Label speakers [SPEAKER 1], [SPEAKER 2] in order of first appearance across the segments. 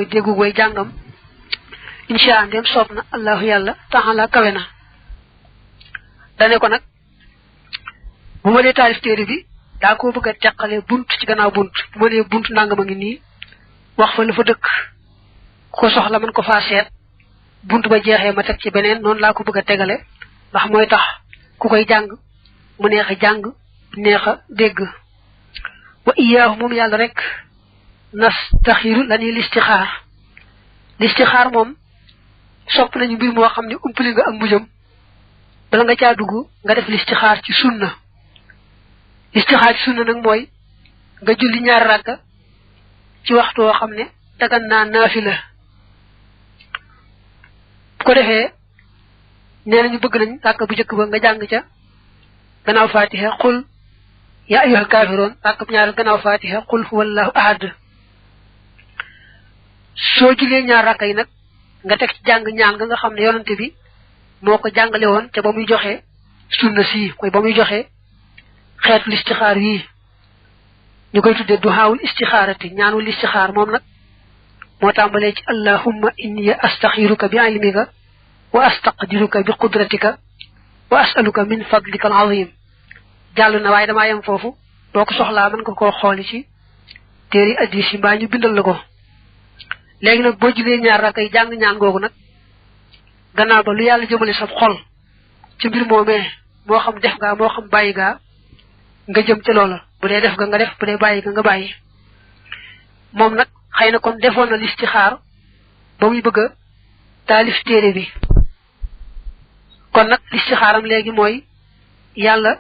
[SPEAKER 1] mooy déggu way jàngam insha ndem soob na allahu yàlla taala kawe na dane ko nag bu ma dee taalif téere bi daa koo bëgg a teqale bunt ci gannaaw bunt bu ma dee bunt nangam a ngi nii wax fa la fa dëkk ko soxla mën ko faa seet bunt ba jeexee ma teg ci beneen noonu laa ko bëgg a tegale ndax mooy tax ku koy jàng mu neex a jàng neex a dégg wa iyaahu moom yàlla rek nastaxiru la ñuy listixaar moom sopp nañu mbir moo xam ne umpali nga ak mujjam bala nga caa dugg nga def listixaar ci sunna nag mooy nga julli ñaari rakka ci waxtu woo xam ne dagan naa naafila bu ko defee nee nañu bëgg nañ rakka bu njëkk ba nga jàng ca gannaaw fatiha qul ya ayyuhal kaafiroon rakka bu ñaar gannaaw fatiha qul huwallahu ahad soo julee ñaar rakka yi nag nga teg ci jàng ñaan nga xam ne yonante bi moo ko jàngale woon ca ba muy joxe sunna sii mooy ba muy joxe xeetu listixaar yii ñu koy tuddee duhaawul istixaarati ñaanul istixaar moom nag moo tàmbalee ci allahumma inni astaxiruka bi ilmika wa astaqdiruka bi qudratika wa asaluka min fadlika al azim jàll na waaye damaa yem foofu boo ko soxlaa mën nga koo xooli ci téeri addis yi mbaa ñu bindal la ko léegi nag boo julee ñaar rakk yi jàng ñaan googu nag gannaaw ba lu yàlla jëmale sa xol ci mbir moomee moo xam def gaa moo xam bàyyi gaa nga jëm ca loola bu dee def nga def bu dee bàyyi nga bàyyi moom nag xëy na kon defoon na listixaar ba muy bëgg a taalif téere bi kon nag listixaaram léegi mooy yàlla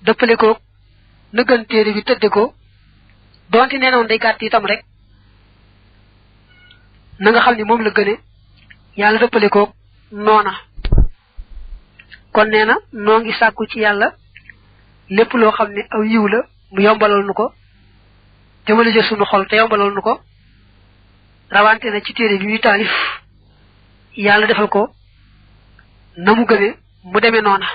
[SPEAKER 1] dëppale ko na gën téere bi tëdde ko donte nee noon day gàtt itam rek na nga xam ni moom la gëne yàlla dëppale ko noona kon nee na noo ngi sàkku ci yàlla lépp loo xam ne aw yiw la mu yombalal nu ko jëmale jël sunu xol te yombalal nu ko rawante na ci téere bi ñuy taalif yàlla defal ko na mu gëne mu demee noona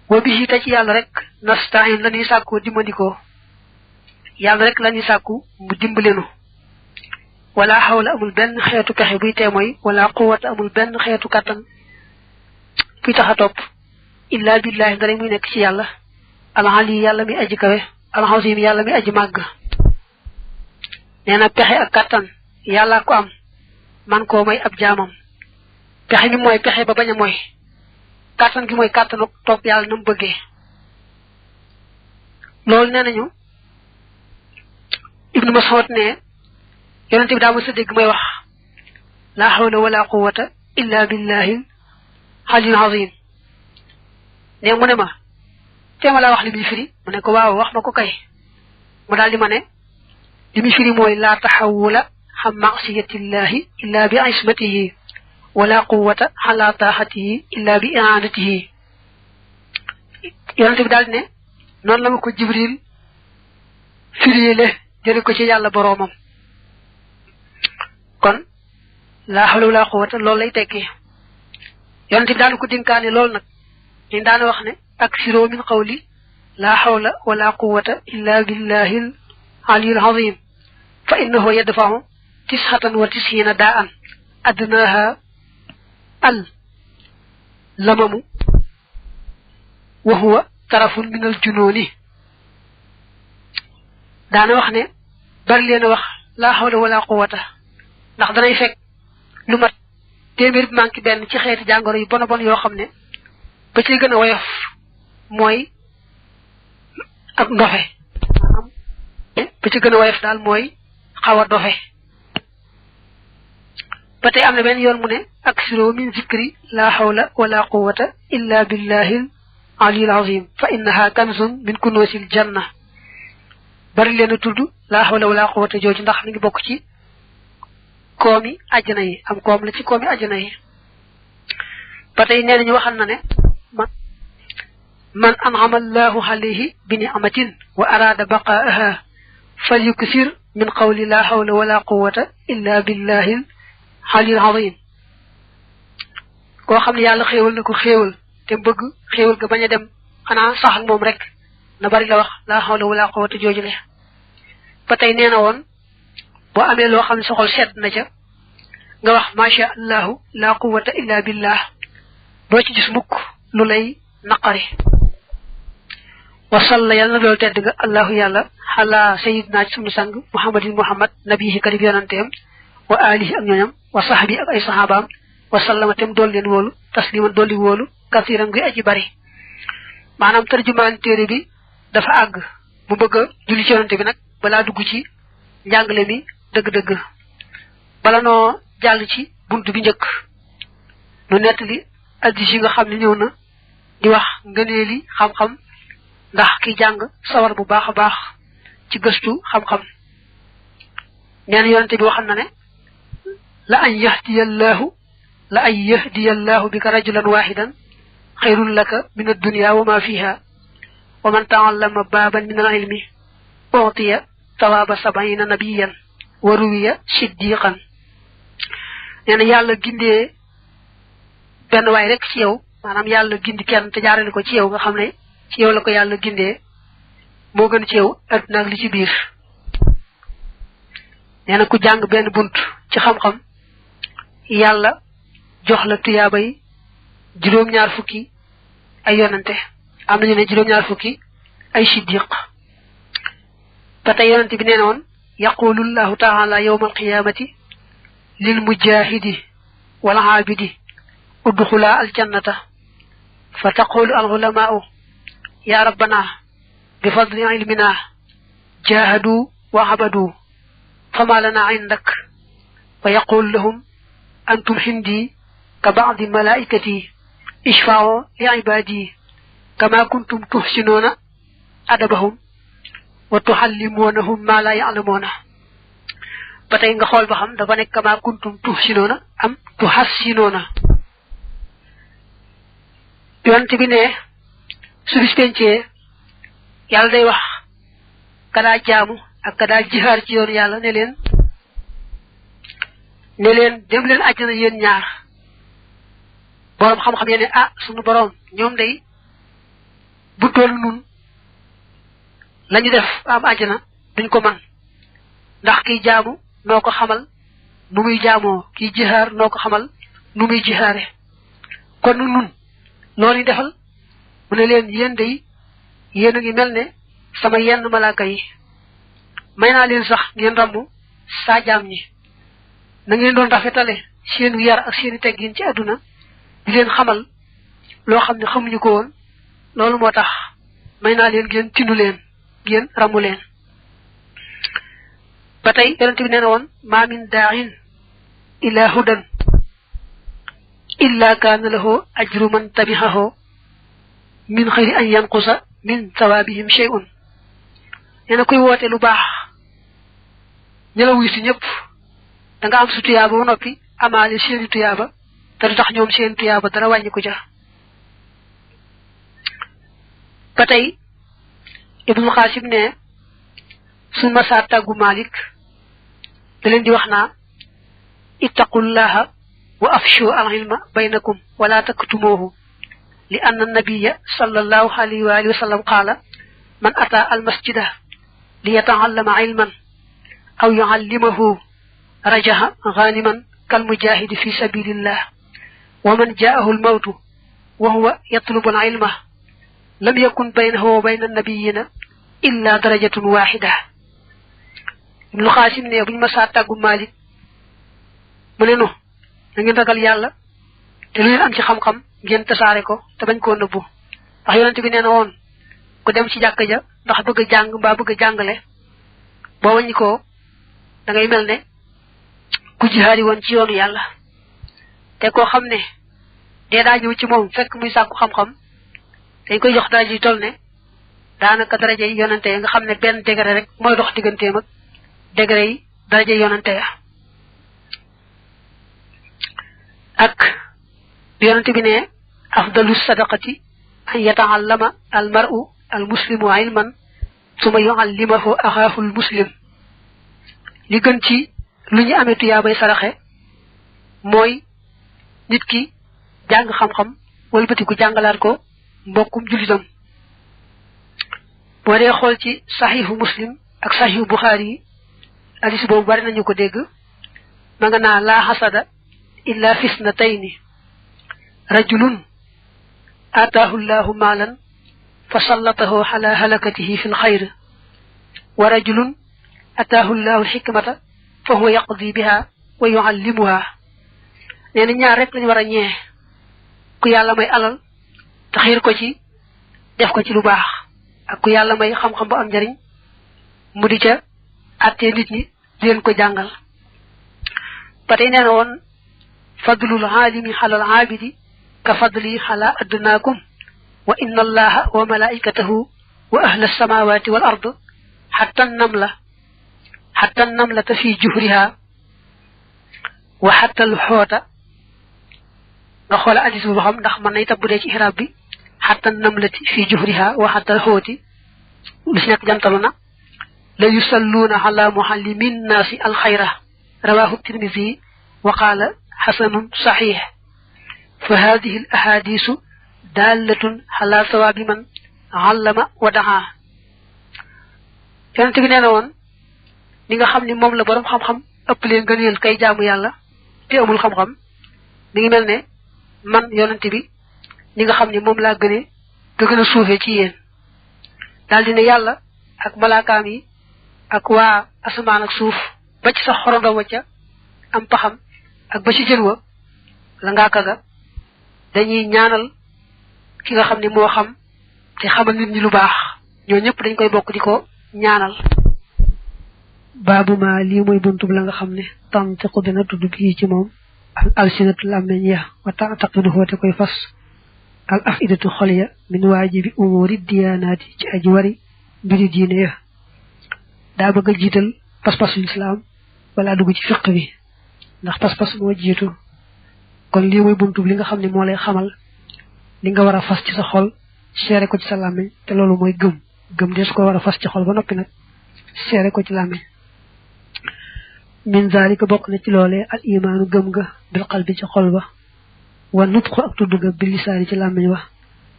[SPEAKER 1] wa bi te ci yàlla rek nastain la ñuy sàkku dimbandikoo yàlla rek la ñuy sàkku mu dimbalenu wala xawla amul benn xeetu pexe buy teemoy wala quwwata amul benn xeetu kàttan buy tax a topp illa billahi ndara muy nekk ci yàlla alali yàlla mi aji kawe alxasim yàlla mi aji màgg nee na pexe ak kàttan yàlla ko am man koo may ab jaamam pexe mi mooy pexe ba bañ a mooy kàttan gi mooy kàttanu topp yàlla na mu bëggee loolu nee nañu ibnu Mas'ud ne yonente bi daa ma sa dégg may wax la hawla wala quwwata illa billahi aliyul azim ne mu ne ma teema laa wax li muy firi mu ne ko waaw wax ma ko kay mu daal di ma ne li muy firi mooy laa taxawula xam masiyatillahi illa bi ismatihi wala quwwata ala taaxatihi illa bi i'anatihi yonente bi daal di ne noonu la ma ko jibril firiile jële ko ci yàlla boroomam kon laa hawla wala quwwata loolu lay tekki yonente bi daal ko dénkaane loolu nag ñu daana wax ne aksiro min qawli laa hawla wala quwwata illa billahi aliyul azim fa innahu yadfa'u 99 da'an adnaha al lamamu wa huwa tarafun min al jununi daana wax ne bari leen wax laa hawla wala quwwata ndax danay fekk lu mat téeméer bi manqué benn ci xeeti jàngoro yu bon bon yoo xam ne ba ci gën a woyof mooy ak ndofe ba ci gën a woyof daal mooy xaw a dofe ba tey am na benn yoon mu ne aksiro min zikri la hawla wala quwwata illa billahi aliyul azim fa innaha kanzun min kunuusil janna bari leen a tudd la hawla wala quwwata jooju ndax mi ngi bokk ci koomi àjjana yi am koom la ci koomi àjjana yi ba tey nee nañu waxal na ne man an'ama allahu alayhi bi ni'matin wa arada baqaaha falyuksir min qawli la hawla wala quwwata illa billahi aliyul azim koo xam ne yàlla xéewal na ko xéewal te bëgg xéewal ga bañ a dem xanaa sax ak moom rek na bari la wax la hawla wala quwwata jooju le ba tey nee na woon bo amé lo xamni sa xol sedd na ca nga wax ma sha Allah la quwwata illa billah do ci gis mukk lu lay naqari wa sallallahu do tedd nga Allah yalla ala sayyidina sunu sang muhammadin muhammad nabihi karim yonantem wa alihi ak ñoñam wa sahbi ak ay sahabam wa sallama tem dol len wolu tasliman doli wolu kathiran gi aji bari manam tarjuman téré bi dafa ag bu bëgg julli ci yonante bi nak bala dugg ci jangale mi deug deug bala no jall ci buntu bi ñëk nu netali hadith yi nga xamni ñew na di wax ngeeneli xam xam ndax ki jang sawar bu baaxa baax ci gëstu xam xam ñaan yonante bi waxal na ne la an yahdi Allah bika rajulan wahidan khairul laka min ad-dunya wa ma fiha wa man ta'allama baban min al-ilmi utiya thawaba 70 nabiyyan wa ruwiya siddiqan ñaan yalla gindé ben way rek ci yow manam yalla gindi kenn te jaarale ko ci yow nga xamne ci yow la ko yalla gindé mo gën ci yow aduna ak li ci biir neena ku jang ben buntu ci xam xam yalla jox la tiyabay juroom ñaar fukki ay yonante am nañu ne juroom ñaar fukki ay siddiq patay yonante bi neena won yaqulu Allah ta'ala yawm al-qiyamati lil mujahidi wal 'abidi udkhula al-jannata fataqulu al-ulama'u ya rabbana bi fadli ilmina jahadu wa 'abadu fama lana 'indak wa yaqulu lahum أنتم حندي كبعض ملائكتي اشفعوا لعبادي كما كنتم تحسنون أدبهم وتحلمونهم ما لا يعلمون batay nga xol ba xam dafa nek kama kuntum tuhsinuna am tuhassinuna yonte bi ne su bis pencé yalla day wax kada jaamu ak kada jihar ci yoon yalla ne len dem len aljana yeen ñaar borom xam xam yene sunu borom ñoom day bu tol nun lañu def am aljana duñ ko man ndax ki jaamu noko xamal nu muy jaamo ki jihar noko xamal nu muy jihare kon nun loli defal mu ne len yeen day yeen ngi melne sama yenn malaka yi mayna len sax ngeen rambu sa jaam ñi na ngeen doon rafetale seen yar ak seen teggin ci aduna di leen xamal loo xam ne xamuñu ko woon loolu moo tax may naa leen ngeen tindu leen ngeen ramu leen ba tey yonente bi nee na woon ma min da'in ila hudan illa kana lahu ajru man tabi'ahu min khayri an yanqusa min thawabihim shay'un neena koy woote lu baax ñelaw yi ci ñëpp da nga am su tiyaba nopi amali seen tiyaba te tax ñoom seen tiyaba dara wañi ko ja patay ibnu qasim ne suma sa tagu malik da leen di waxna ittaqullaha wa afshu al-ilma bainakum wa la taktumuhu li anna an-nabiyya sallallahu alayhi wa alihi wa sallam qala man ata al-masjida li yata'allama ilman aw yu'allimahu رجح غانما كالمجاهد في سبيل الله ومن جاءه الموت وهو يطلب العلم لم يكن بينه وبين النبيين إلا درجة واحدة ابن القاسم ne buñ ma sa tagu malik mu ne no da ngeen ragal yalla te lu am ci xam xam ngeen tassare ko te bañ ko neub wax yonent bi neena won ku dem ci jakka ja ndax bëgg jang ba bëgg jangale bo wañi ko da ngay melne ku jihari won ci yoonu yalla te ko xamne de da ñew ci mom fekk muy sakku xam xam dañ koy jox daraji tolne danaka daraja yonante nga xamne ben degré rek moy dox digënté mak degré yi daraja yonante ya ak yonante bi ne afdalu sadaqati an yata'allama al mar'u al muslimu ilman thumma yu'allimuhu akhahu al muslim li gën ci luñu amé tuyabay saraxé moy nit ki jang xam xam wala batiku jangalat ko mbokum julitam bo dé xol ci sahihu muslim ak sahihu bukhari hadis boobu bari nañu ko dégg ma nga naa laa xasada illa fisnatayni rajulun ataahu llahu maalan fa sallatahu ala halakatihi fi lxayr wa rajulun ataahu llahu lxikmata fa huwa yaqdi biha wa yuallimuha nee na ñaar rek lañu war a ñee ku yàlla may alal te xiir ko ci def ko ci lu baax ak ku yàlla may xam-xam bu am njariñ mu di ca attee nit ñi di leen ko jàngal ba tey nee na woon fadlul aalimi xalal aabidi ka fadli xala adnaakum wa inna allaha wa malaikatahu wa ahla samawati wal ard xatta namlata fi juhriha wa xatta al xoota nga xoola addis bu xam ndax mën na itam bu dee ci ihraab bi xatta namlati fi juhriha wa xatta al xooti lu si nekk jantalu na la yusalluuna ala muallimin naasi alxayra rawahu tirmisi wa qaala xasanun saxiix fa hadihi al ahadisu dallatun ala sawaabi man allama wa daxa yonente bi nee na woon ni nga xam ni moom la borom xam-xam ëpp leen gëneel kay jaamu yàlla te amul xam-xam mi ngi mel ne man yonente bi ni nga xam ni moom laa gëne te gën a suufee ci yéen daal di ne yàlla ak malaakaam yi ak waa asamaan ak suuf ba ci sax xorondom wa ca am paxam ak ba ci jën wa la ngaa kaga dañuy ñaanal ki nga xam ne moo xam te xamal nit ñi lu baax ñoo ñëpp dañ koy bokk di ko ñaanal baabu ma lii mooy buntub la nga xam ne tantiqu dina tudd bii ci moom al alsinatu làmmeñ ya wa taqidu te koy fas al afidatu xol ya min waajibi umuri diyaanaati ci aji wari mbiri diine ya daa bëgg a jiital pas-pasu lislaam wala dugg ci fiq bi ndax pas-pas moo jiitu kon lii mooy buntub li nga xam ne moo lay xamal li nga war a fas ci sa xol seere ko ci sa làmmiñ te loolu mooy gëm des ko war a fas ci xol ba noppi nag seere ko ci làmmiñ min zalika bokk na ci loolee al imaanu gëm ga bil qalbi ci xol ba wa nutqu ak tudd ga bil lisaani ci làmmiñ wa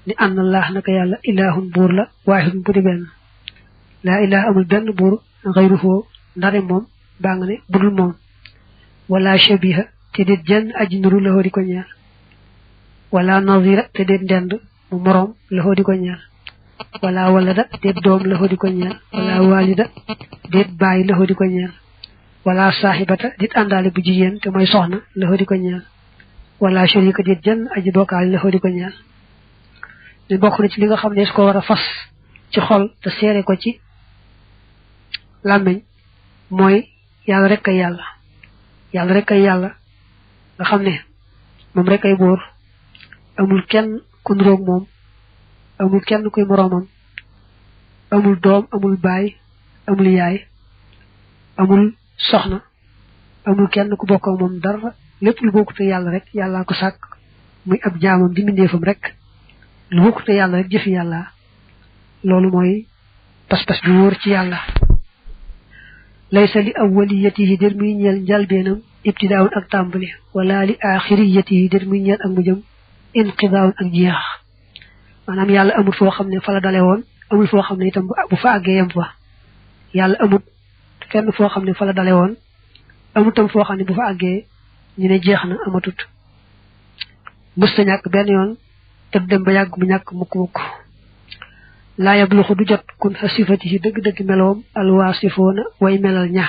[SPEAKER 1] ni anna allah naka yàlla ilahun buur la waahidun bu di benn laa ilaha amul benn buur xayruhu ndare moom baa nga ne budul moom wala shabiha te déet jenn aji nuru la di ko ñeel wala nazira te déet ndend mu moroom la di ko ñeel wala walada déet doom la di ko ñeel wala walida déet bàyyi la di ko ñeel wala saaxibata déet àndaale bu jigéen te mooy soxna la di ko ñeel wala sharika déet jenn aji bokkaale la di ko ñeel ne bokk na ci li nga xam ne su ko war a fas ci xol te seere ko ci làmmiñ mooy yàlla rek ay yàlla nga xam ne moom rek ay buur amul kenn ku nuroog moom amul kenn kuy moroomam amul doom amul baay amul yaay amul soxna amul kenn ku bokk ak moom dara lépp lu bokkute yàlla rek yàllaa ko sàkk muy ab jaamam di mbindeefam rek lu bokkute yàlla rek jëfi yàlla loolu mooy pas-pas bi wóor ci yàlla laysa li awwaliyatihi der muy ñeel njalbeenam ibtidaawun ak tàmbali wala li axiriyatihi der muy ñeel ak mujjam inqidaawun ak jeex maanaam yàlla amul foo xam ne fa la dale woon amul foo xam ne itam bu fa àggee yem fa yàlla amul fenn foo xam ne fa la dale woon amul tam foo xam ne bu fa àggee ñu ne jeex na amatut mësta ñàkk benn yoon te dem ba yàgg mu ñàkk mukk laa yabluxu du jot kun fa sifatihi dëgg-dëgg meloom alwaasifoona way melal ña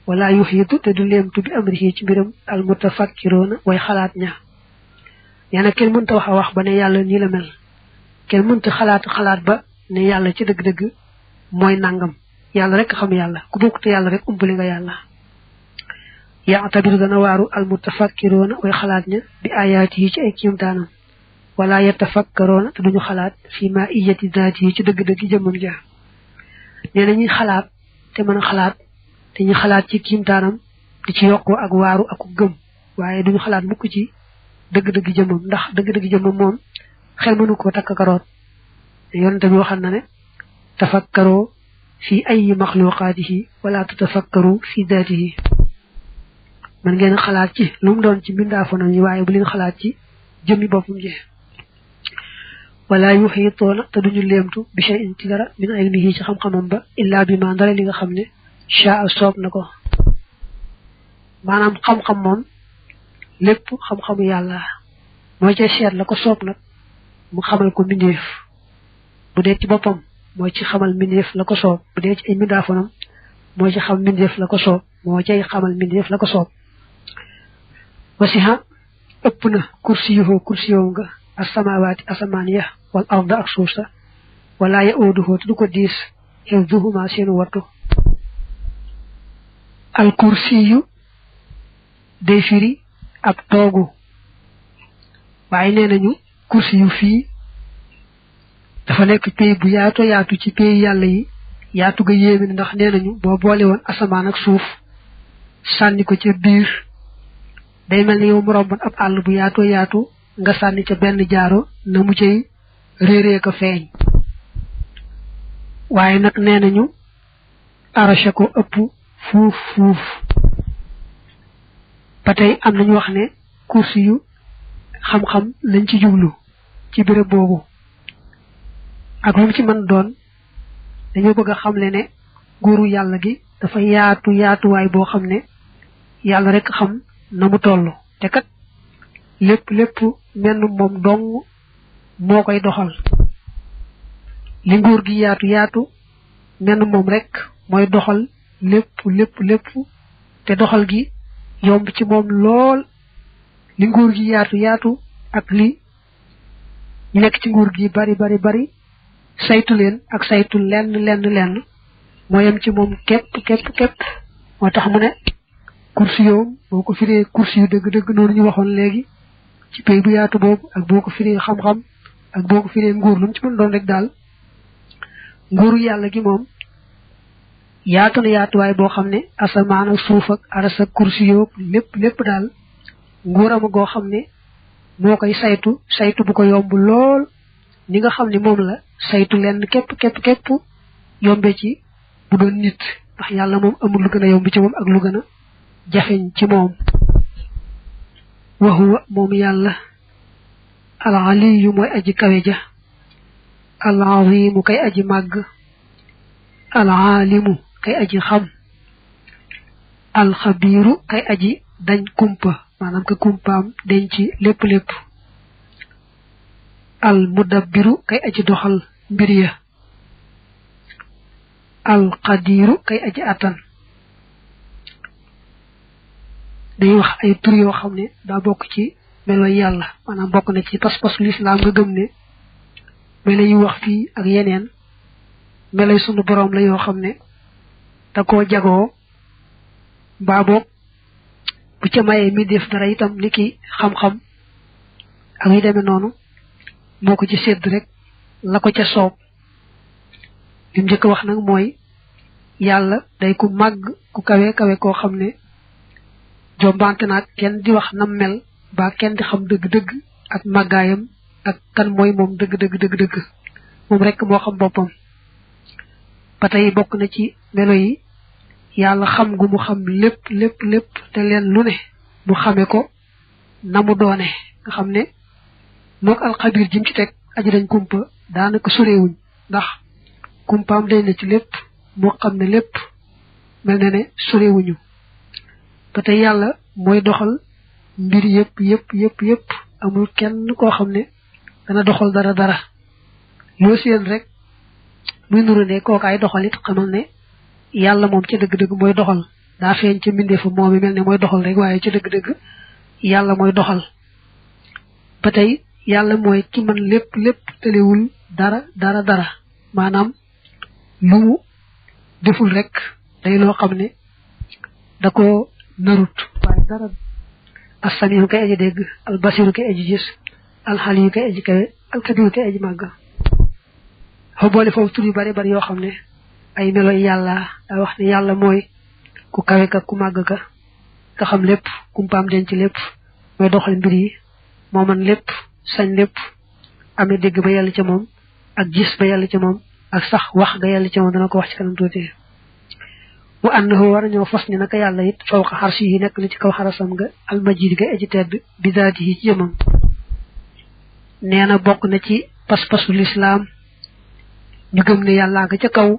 [SPEAKER 1] wala yuxiitu te du leemtu bi amrihi ci mbiram almutafakkiroona way xalaat ña nee na kenn mënta wax a wax ba ne yàlla nii la mel kenn mënta xalaat ba ne yàlla ci dëgg-dëgg mooy nangam yàlla rek xam yàlla ku bokk te yàlla rek umpale nga yàlla yaatabiru dana waaru almutafakkiroona way xalaat ña bi ayaati yi ci ay kiimtaanam wala yatafakkaroona te duñu xalaat fi ma iyati zaati yi ci dëgg-dëgg jëmmam ja nee na ñuy xalaat te mën a xalaat te ñu xalaat ci kiimtaanam di ci yokkoo ak waaru ak gëm waaye duñu xalaat mukk ci dëgg-dëgg jëmmam ndax dëgg-dëgg jëmmam moom xel mënu koo takk karoot yonente bi waxal na ne tafakkaroo fi ay maxluqaatihi wala tatafakkaru fi daatihi man ngeen xalaat ci lu mu doon ci mbindaafonam yi waaye bu leen xalaat ci jëmmi boppam ji wala yuxiitoona te duñu leemtu bi shay'in ci dara min ilmihi ci xam-xamam ba illaa bi ma ndara li nga xam ne sha soob na ko maanaam xam-xam moom lépp xam-xamu yàlla mooy ca seet la ko soob nag mu xamal ko mbindeef bu dee ci boppam mooy ci xamal mbindeef la ko soob bu dee ci ay mbindaafonam mooy ci xam mbindeef la ko soob moo cay xamal mbindeef la ko soob wasiha ëpp na kursiyoo nga as-samaawaati asamaan ya wal arda ak suuf sa wala ya'uduhu du ko diis hifzuhuma seen wattu al kursiyu day firi ab toogu waaye nee nañu kursiyu fii dafa nekk pay bu yaatu ci pay yàlla yi yaatu ga yéeme ndax nee nañu boo boole woon asamaan ak suuf sànni ko ca biir day mel ni yow mu romboon ab àll bu yaatu nga sànni ca benn jaaro na mu cay réeree ko feeñ waaye nag nee nañu arasha ko ëpp fuuf ba tey am nañu wax ne kursi yu xam-xam lañ ci jublu ci béréb boobu ak lu mu ci mën doon dañoo bëgg a xamle ne nguuru yàlla gi dafa yaatuwaay boo xam ne yàlla rek xam na mu toll te kat lépp menn moom dong moo koy doxal li nguur gi yaatu menn moom rek mooy doxal lépp te doxal gi yomb ci moom lool li nguur gi yaatu ak li ñu nekk ci nguur gi bari saytu leen ak saytu lenn moo yem ci moom képp moo tax mu ne kursi yoom boo ko firee kursi yu dëgg noonu ñu waxoon léegi ci pay bu yaatu boobu ak boo ko firee xam-xam ak boo ko firee nguur lu mu ci mën doon rek daal nguuru yàlla gi moom yaatu na yaatuwaay boo xam ne asamaan ak suuf ak aras ak kursi yoog lépp daal nguurama goo xam ne moo koy saytu bu ko yomb lool ni nga xam ne moom la saytu lenn képp yombe ci bu doon nit ndax yàlla moom amul lu gën a yomb ci moom ak lu gën a jafeñ ci moom wa huwa moom yàlla al aliyu mooy aji kawe ja al azimu kay aji màgg al alimu kay aji xam al xabiiru kay aji dañ kumpa maanaam ka kumpaam dañ ci lépp al mudabbiru kay aji doxal mbir ya al qadiru kay aji attan day wax ay tur yoo xam ne daa bokk ci melo yàlla maanaam bokk na ci pas-pas lislaam nga gëm ne melo yu wax fii ak yeneen melo sunu boroom la yoo xam ne da koo jagoo mbaa boog bu ca mayee mi def dara itam ni ki xam-xam ak yu demee noonu moo ko ci sédd rek la ko ca soob li mu njëkk wax nag mooy yàlla day ku màgg ku kawe koo xam ne jombante naag kenn di wax nam mel ba kenn di xam dëgg-dëgg ak màggaayam ak kan mooy moom dëgg moom rek moo xam boppam ba tey bokk na ci melo yi yàlla xam gu mu xam lépp te leen lu ne mu xame ko na mu doone nga xam ne mook alxabir jim ci teg aji dañ kumpa daanaka sorewuñ ndax kumpaam dañ na ci lépp moo xam ne lépp mel na ne sorewuñu ba tey yàlla mooy doxal mbir yëpp amul kenn koo xam ne dana doxal dara loo seen rek muy nuru ne kookaay doxal it xamal ne yàlla moom ca dëgg-dëgg mooy doxal daa feeñ ca mbindeefu moom mi mel ne mooy doxal rek waaye ca dëgg-dëgg yàlla mooy doxal ba tey yàlla mooy ki mën lépp tëlewul dara maanaam lu mu deful rek day loo xam ne da ko narut waaye dara as-samiu kay aji dégg al basiru kay aji gis al xaliyu kay aji kawe al kabiru kay aji màgg fa boole foofu tur yu bari yoo xam ne ay melo yàlla daa wax ne yàlla mooy ku kawe ka ku màgg ka nga xam lépp kumpaam denc lépp mooy doxal mbir yi moo man lépp sañ lépp amee dégg ba yàlla ca moom ak gis ba yàlla ca moom ak sax wax ga yàlla ca moom dana ko wax ci kanam tuuti wa annahu war ñoo fas ni naka yàlla it fawqa xarsi yi nekk na ci kaw xarasam nga almajid ga aji tedd bi daati yi ci jëmam nee na bokk na ci pas-pasu lislaam ñu gëm ne yàllaa nga ca kaw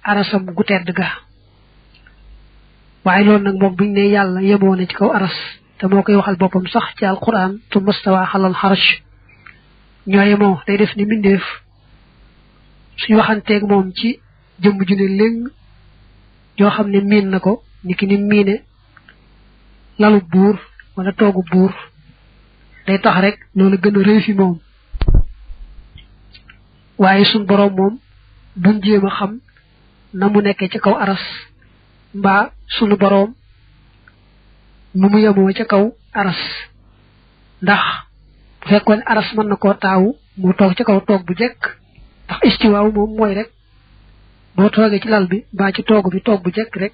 [SPEAKER 1] arasam gu tedd ga waaye loolu nag moom buñ ne yàlla yemoo na ci kaw aras te moo koy waxal boppam sax ci alquran tu mastawa xalal xarash ñoo yemoo day def ni mbindeef suñu waxanteeg moom ci jëmm ju ne léng yoo xam ne miin na ko ni ki ni miine lalu buur wala toogu buur day tax rek loolu gën a rëy fi moom waaye suñ boroom moom duñ jéem a xam na mu nekkee ci kaw aras mbaa sunu boroom nu mu yemoo ca kaw aras ndax bu fekkoon aras mën na koo taawu mu toog ca kaw toog bu jekk ndax istiwaaw moom mooy rek boo toogee ci lal bi mbaa ci toogu bi toog bu jekk rek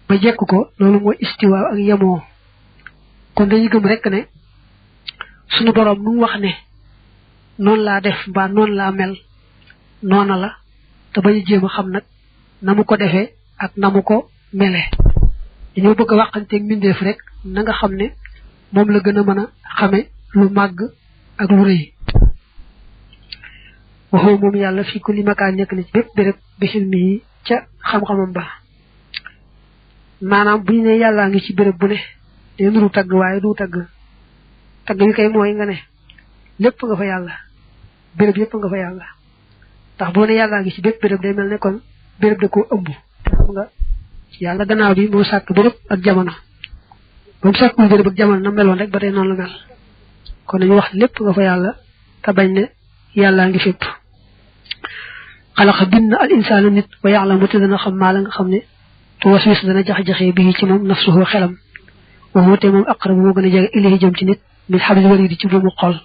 [SPEAKER 1] ba jekk ko loolu mooy istiwaaw ak yemoo kon dañuy gëm rek ne sunu boroom nu mu wax ne noonu laa def mbaa noonu laa mel noona la te bañu jéem a xam nag na mu ko defee ak na mu ko mele dañoo bëgg a waxanteeg mbindeef rek na nga xam ne moom la gën a mën a xame lu màgg ak lu rëy waxoo moom yàlla fii ku li makaan nekk na ci bépp béréb bi xilmi yi ca xam-xamam ba maanaam bu ñu ne yàllaa ngi ci béréb bu ne day nuru tagg waaye du tagg bi kay mooy nga ne lépp nga fa yàlla béréb yépp nga fa yàlla ndax boo ne yàllaa ngi ci bépp béréb day mel ne kon béréb da koo ëmb xam nga yàlla gannaaw bi moo sàkk béréb ak jamono ba mu sàkkul béréb ak jamono na meloon rek ba tey noonu la mel kon dañu wax lépp nga fa yàlla te bañ ne yàllaa ngi fépp xalaqa bind na al insaana nit wa ya'lamu te dana xam maa la nga xam ne tu waswis dana jax-jaxee bii ci moom nafsuhu xelam waxu te moom aqrab moo gën a jege ilayhi jëm ci nit min hablil wariid ci buumu xol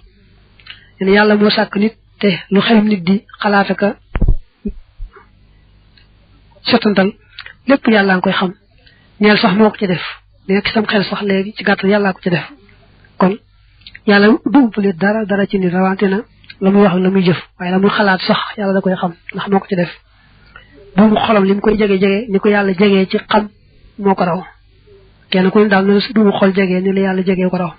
[SPEAKER 1] ne yàlla moo sàkk nit te lu xelum nit di xalaat aka setantal lépp yàllaa ngi koy xam ñeel sax moo ko ci def nekk sam xel sax léegi ci gàttal yàllaa ko ci def kon yàlla du umpale dara ci nit rawante na la muy wax la muy jëf waaye la muy xalaat sax yàlla da koy xam ndax moo ko ci def buumu xolam li mu koy jege ni ko yàlla jegee ci xam moo ko raw kenn ku ne daal na buumu xol jegee ni la yàlla jegee ko raw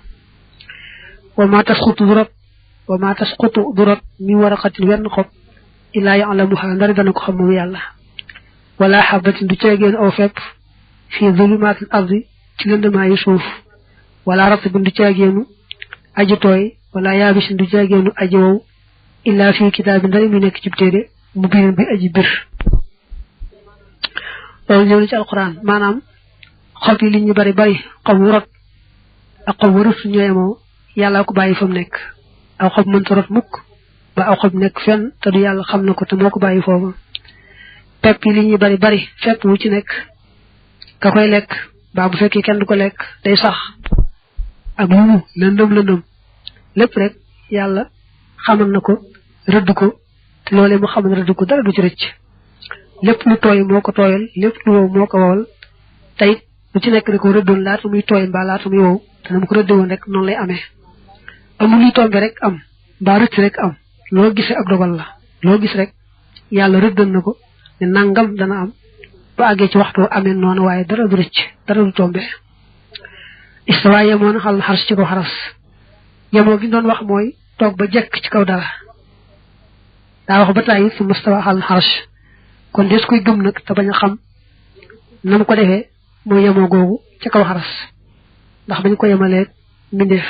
[SPEAKER 1] wa ma tasqutu du rot mi waraqatin wenn xob illaa ya'lamuha ndari dana ko xam moom yàlla wala habatin du ceegeen aw fepp fii zulumaatil ardi ci lëndamaayu suuf wala ratbin du ceegeenu aji tooy wala yaabisin du ceegeenu aji wow illaa fii kitaabin ndari muy nekk ci téere mu biir bi aji bir loolu ñëw na ci alquran maanaam xob yi li ñu bari xob wu rot ak xob wu rut ñoo yemoo yàlla ko bàyyi fa mu nekk aw xob mënta rot mukk ba aw xob nekk fenn te du yàlla xam na ko te moo ko bàyyi foofa pepp yi li ñuy bari fepp wu ci nekk ka koy lekk baa bu fekkee kenn du ko lekk day sax ak lu lëndëm lépp rek yàlla xamal na ko rëdd ko te loolee mu xamal rëdd ko dara du ci rëcc lépp lu tooy moo ko tooyal lépp lu wow moo ko wowal tey lu ci nekk da ko rëddoon laata muy tooy mbaa laata muy wow te na mu ko rëddoon rek noonu lay amee amul luy tombe rek am mbaa rëcc rek am loo gisee ak dogal la loo gis rek yàlla rëddal na ko ne nangam dana am ba àggee ci waxtu amee noonu waaye dara du rëcc dara du tombe istawa yemoo na xal xaras ci ko xaras yemoo gi doon wax mooy toog ba jekk ci kaw dara daa wax ba tàyyi su mustawa xal xaras kon des koy gëm nag te bañ a xam na mu ko defee mooy yemoo googu ci kaw xaras ndax bañ ko yemalee mbindeef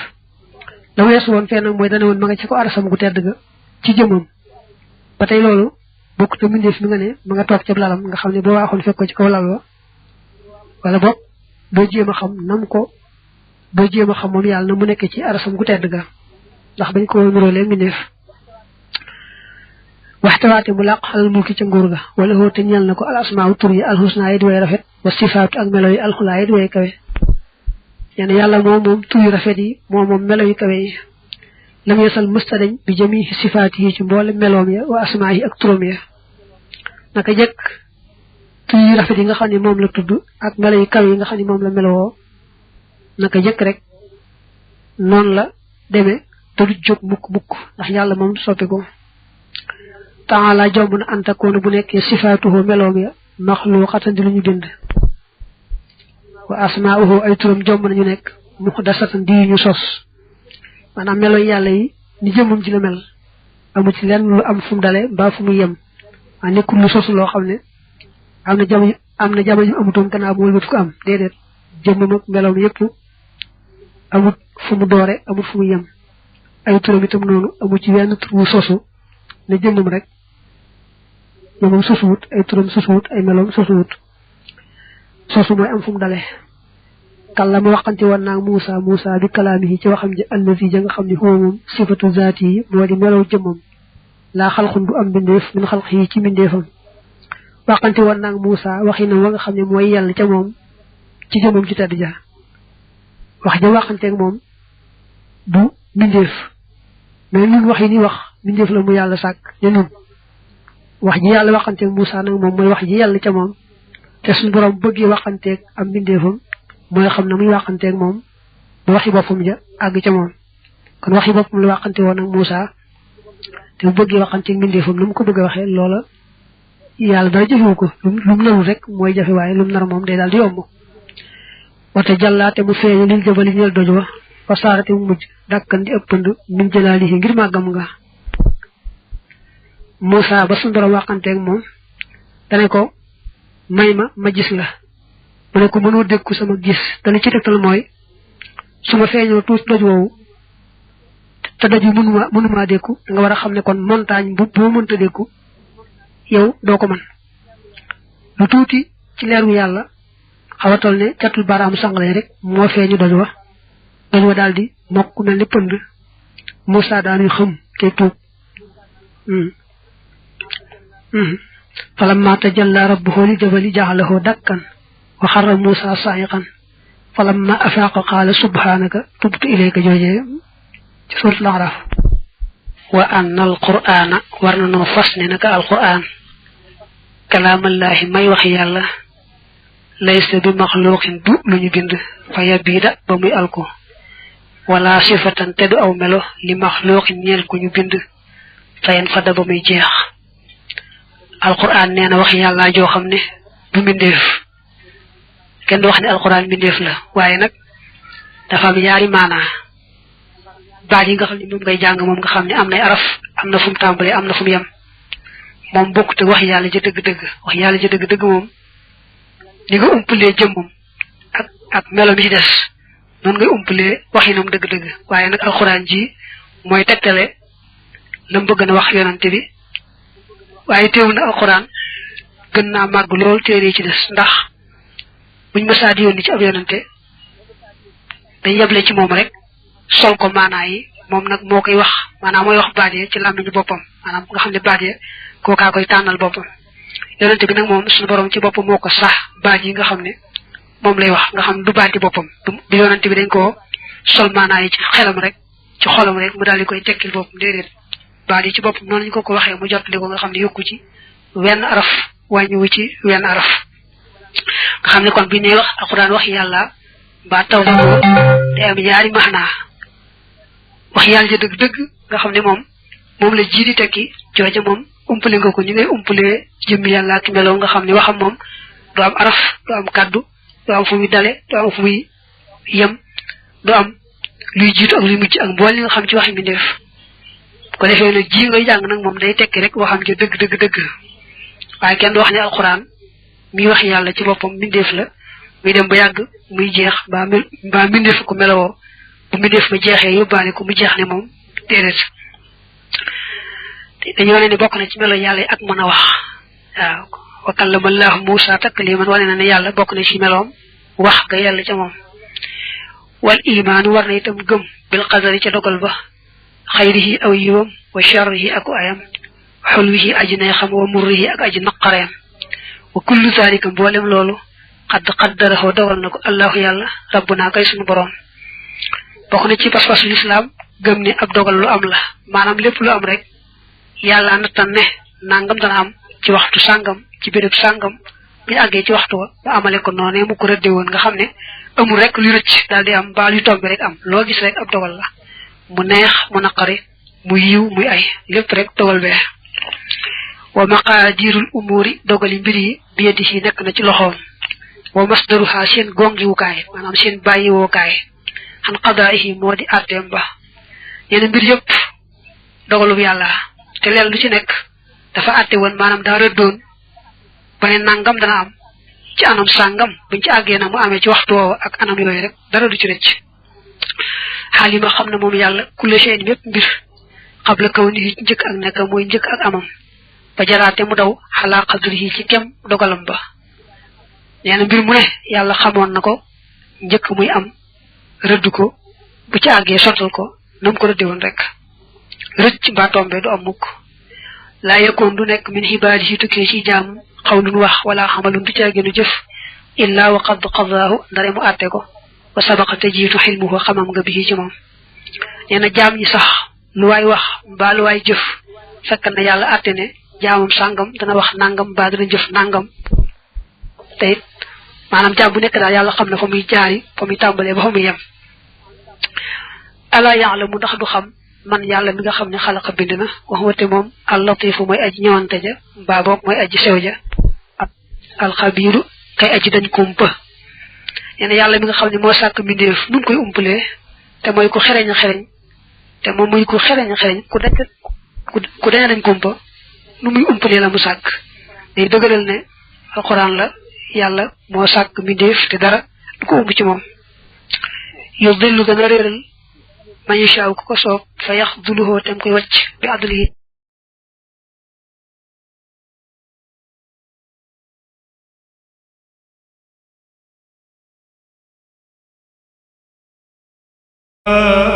[SPEAKER 1] la weesu woon fee nag mooy dana woon ma nga ci ko arasam gu tedd ga ci jëmam ba tey loolu bokk te mbindeef mi nga ne ma nga toog ca lalam nga xam ne boo waaxoon fekk ko ci kaw lal wa wala boog boo jéem a xam moom yàlla na mu nekk ci arasam gu tedd ga ndax bañ ko nuróolee mbindeef waxtawaate mu làq xalal mulki ca nguur ga wala hoote ñeel na ko al asmaaw tur yi alxusnaa yi di way rafet wa sifaatu ak melo yi alxulaa yi di way kawe ñene yàlla moom tur yu rafet yi moom melo yu kawe yi lam yesal mustadañ bi jami sifaati yi ci mboole meloom ya wa asmaa yi ak turam ya naka jëkk tur yu rafet yi nga xam ne moom la tudd ak melo yu kawe yi nga xam ne moom la melowoo naka jëkk rek noonu la demee te du jóg mukk ndax yàlla moom du soppi ko taala jomb na antakoonu bu nekkee sifaatuhu meloom ya maxluuqatan di lu ñu bind wa asmaa'uhu ay turam jomb nañu nekk muxdasatan di ñu sos maanaam melo yàlla yi ni jëmmam ci la mel amu ci lenn lu am fu mu dale mbaa fu mu yem nekkul lu sosu loo xam ne am na am na jamono amutoon gannaaw bu wëlbati ko am déedéet jëmmam ak meloom yépp amut fu mu doore amut fu mu yem ay turam itam noonu amut ci wenn tur wu sosu ne jëmmam rek jëmmam sosuwut ay turam sosuwut ay meloom sosuwut sosu mooy am fu mu dale kàllama waxante woon naag Muusa bi kalaamihi ci waxam ji allazi ja nga xam ne huwa moom sifatu zaati yi moo di melow jëmmam laa xalxun du am mbindeef min xalq yi ci mbindeefam waxante woon naag Muusa waxinam wa nga xam ne mooy yàlla ca moom ci jëmmam ci tedd ja wax ja waxanteeg moom du mbindeef mais ñun wax yi ni wax mbindeef la mu yàlla sàkk ne nun wax ji yàlla waxanteeg Muusa nag moom mooy wax ji yàlla ca moom te suñu borom bëggee waxanteeg am mbindeefam mooy xam na muy waxanteeg moom ba waxi boppam ja àgg ca moom kon waxi boppam la waxante woon ak Muusa te bu bëggee waxanteeg mbindeefam lu mu ko bëgg a waxee loola yàlla dara jëfewu ko lu mu narul rek mooy jafe waaye lu mu nar moom day daal di yomb wate jàllaate mu feeñu lil jabali ñeel doj wa fa saarate mu mujj dàkkan di ëppand min jëlaalihi ngir màggam nga Muusa ba suñu borom waxanteeg moom dane ko may ma gis la mu ne ko mënoo dékku sama gis te li ci tegtal mooy su ma feeñoo tuuti doj woowu te doj wi mënumaa dékku da nga war a xam ne kon montagne boo mënta dékku yow doo ko mën lu tuuti ci leeru yàlla xaw a toll ne catul baaraam sangale rek moo feeñu doj wa daal di mokk mel ni pënd Muusa daanuy xam te tuub falamma tajalla rabbuhu li jabali ja'alahu dakkan wa xarra Muusa sa'iqan falamma afaaqa qaala subhaanaka tubtu ilayka joojee ci suuratul A'raaf wa anna al-qur'aana war na noo fas ne naka al-qur'aan kalaamallaahi may wax yàlla laysa bi maxluuqin du lu ñu bind fa yabiida ba muy alko wala sifatan te du aw melo li maxluuqin ñeel ku ñu bind fayen fada ba muy jeex al-qur'aan nee na wax yàlla joo xam ne du mbindeef kenn du wax ne alquran mbindeef la waaye nag dafa am yaari maanaa baat yi nga xam ne moom ngay jàng moom nga xam ne am nay araf am na fu mu tàmbalee am na fu mu yem moom bokkut ak wax yàlla ja dëgg-dëgg wax yàlla ja dëgg-dëgg moom ni nga umpalee jëmmam ak melo mi ci des noonu ngay umpalee waxinam dëgg-dëgg waaye nag alquran ji mooy tegtale la mu bëgg na wax yonante bi waaye teewul na alquran gën naa màgg lool téere yi ci des ndax buñ mësaa di yónni ci ab yonante dañ yeble ci moom rek sol ko maanaa yi moom nag moo koy wax maanaam mooy wax baat yi ci làmmiñu boppam maanaam nga xam ne baat yi kookaa koy tànnal boppam yonante bi nag moom suñu borom ci boppam moo ko sax baat yi nga xam ne moom lay wax nga xam ne du baat yi boppam du yonante bi dañ koo sol maanaa yi ci xelam rek ci xolam rek mu daal di koy tekkil boppam déedéet baat yi ci boppam noonu ñu ko waxee mu jottali ko nga xam ne yokku ci wenn araf wàññiwu ci wenn araf nga xam ne kon bi ne wax alquran wax yàlla ba taw la ko day am ñaari maanaa wax yàlla ja dëgg-dëgg nga xam ne moom la ji di tekki jooja moom umpale nga ko ñu ngay umpalee jëmmi yàlla ak meloo nga xam ne waxam moom du am araf du am kaddu du am fu muy dale du am fu muy yem du am luy jiitu ak luy mujj ak mbool li nga xam ci waxi mi def ko defee nag ji ngay jàng nag moom day tekki rek waxam ja dëgg waaye kenn du wax ne alquran mi wax yàlla ci boppam mbindeef la muy dem ba yàgg muy jeex mbaa mbindeef ko melowoo bu mbindeef ba jeexee yóbbaale ko mu jeex ne moom déedéet dañu wane ne bokk na ci melo yàlla yi ak mën a wax waaw wa kallama Allaahu Muusaa takliiman wane na ne yàlla bokk na ci meloom wax ga yàlla ca moom wal imaanu war na itam gëm bil qadari ca dogal ba xayrihi aw yiwam wa sharrihi aku ayam xulwihi aji neexam wa murrihi ak aji naqareem wa kullu zalika mboolem loolu xadd qaddarahu dogal na ko allahu yàlla rabbuna kay suñu borom bokk na ci pas-pasu lislaam gëm ne ab dogal lu am la maanaam lépp lu am rek yàlla nattan ne nangam dana am ci waxtu sàngam ci béréb sàngam bu ñu àggee ci waxtu wa ba amale ko noonee mu ko rëdde woon nga xam ne amul rek lu rëcc daal di am ba lu tombi rek am loo gis rek ab dogal la mu neex mu naqari mu yiw muy ay lépp rek dogal bee wa maqaadirul umuri dogali mbir yi bi yadihi nekk na ci loxoom wa masdaruha seen gongiwukaay maanaam seen bàyyiwookaay xan qadaa'ihi moo di arteem ba yeneen mbir yëpp dogalub yàlla te leen lu ci nekk dafa àtte woon maanaam daa rëddoon ba ne nangam dana am ci anam sangam buñ ci àggee na mu amee ci waxtu woowa ak anam yooyu rek dara du ci rëcc xaalima xam ne moom yàlla kulle seen mépp mbir xabla kaw ni njëkk ak nekk mooy njëkk ak amam ba jaraate mu daw xalaa qadrihi ci kem dogalam ba nee na mbir mu ne yàlla xamoon na ko njëkk muy am rëdd ko bu ci àggee sottal ko nam ko rëdde woon rek rëcc mbaa tombe du am mukk laa yekkoon du nekk min xibaadi si tukkee ci jaam xawlun wax wala xamalun du caaginu jëf illa wa qad qadaahu ndare mu àtte ko wa sabaqa te jiitu xilmuhu xamam nga bii ci moom nee na jaam ñi sax lu waay wax mbaa lu waay jëf fekk na yàlla àtte ne jaamam sàngam dana wax nangam mbaa dana jëf nangam te it maanaam jaam bu nekk daal yàlla xam ne fa muy jaari fa muy tàmbalee ba fa muy yem ala yaalamu ndax du xam man yàlla mi nga xam ne xalaqa bind na wax wate moom al latifu mooy aji ñëwante ja mbaa boog mooy aji sew ja ak alxabiiru kay aji dañ kumpa nee na yàlla mi nga xam ne moo sàkk mbindeef nun koy umpalee te mooy ku xereñ a xereñ te moom muy ku xereñ a xereñ ku dañ dañ kumpa nu muy umpalee la mu sàkk day dëgëral ne alxuraan la yàlla moo sàkk mbindeef te dara du ko umb ci moom yow dellu gën a réeral man yashaaw ku ko soob fa yaxduluhoo tem koy wàcc bi adlihi
[SPEAKER 2] ah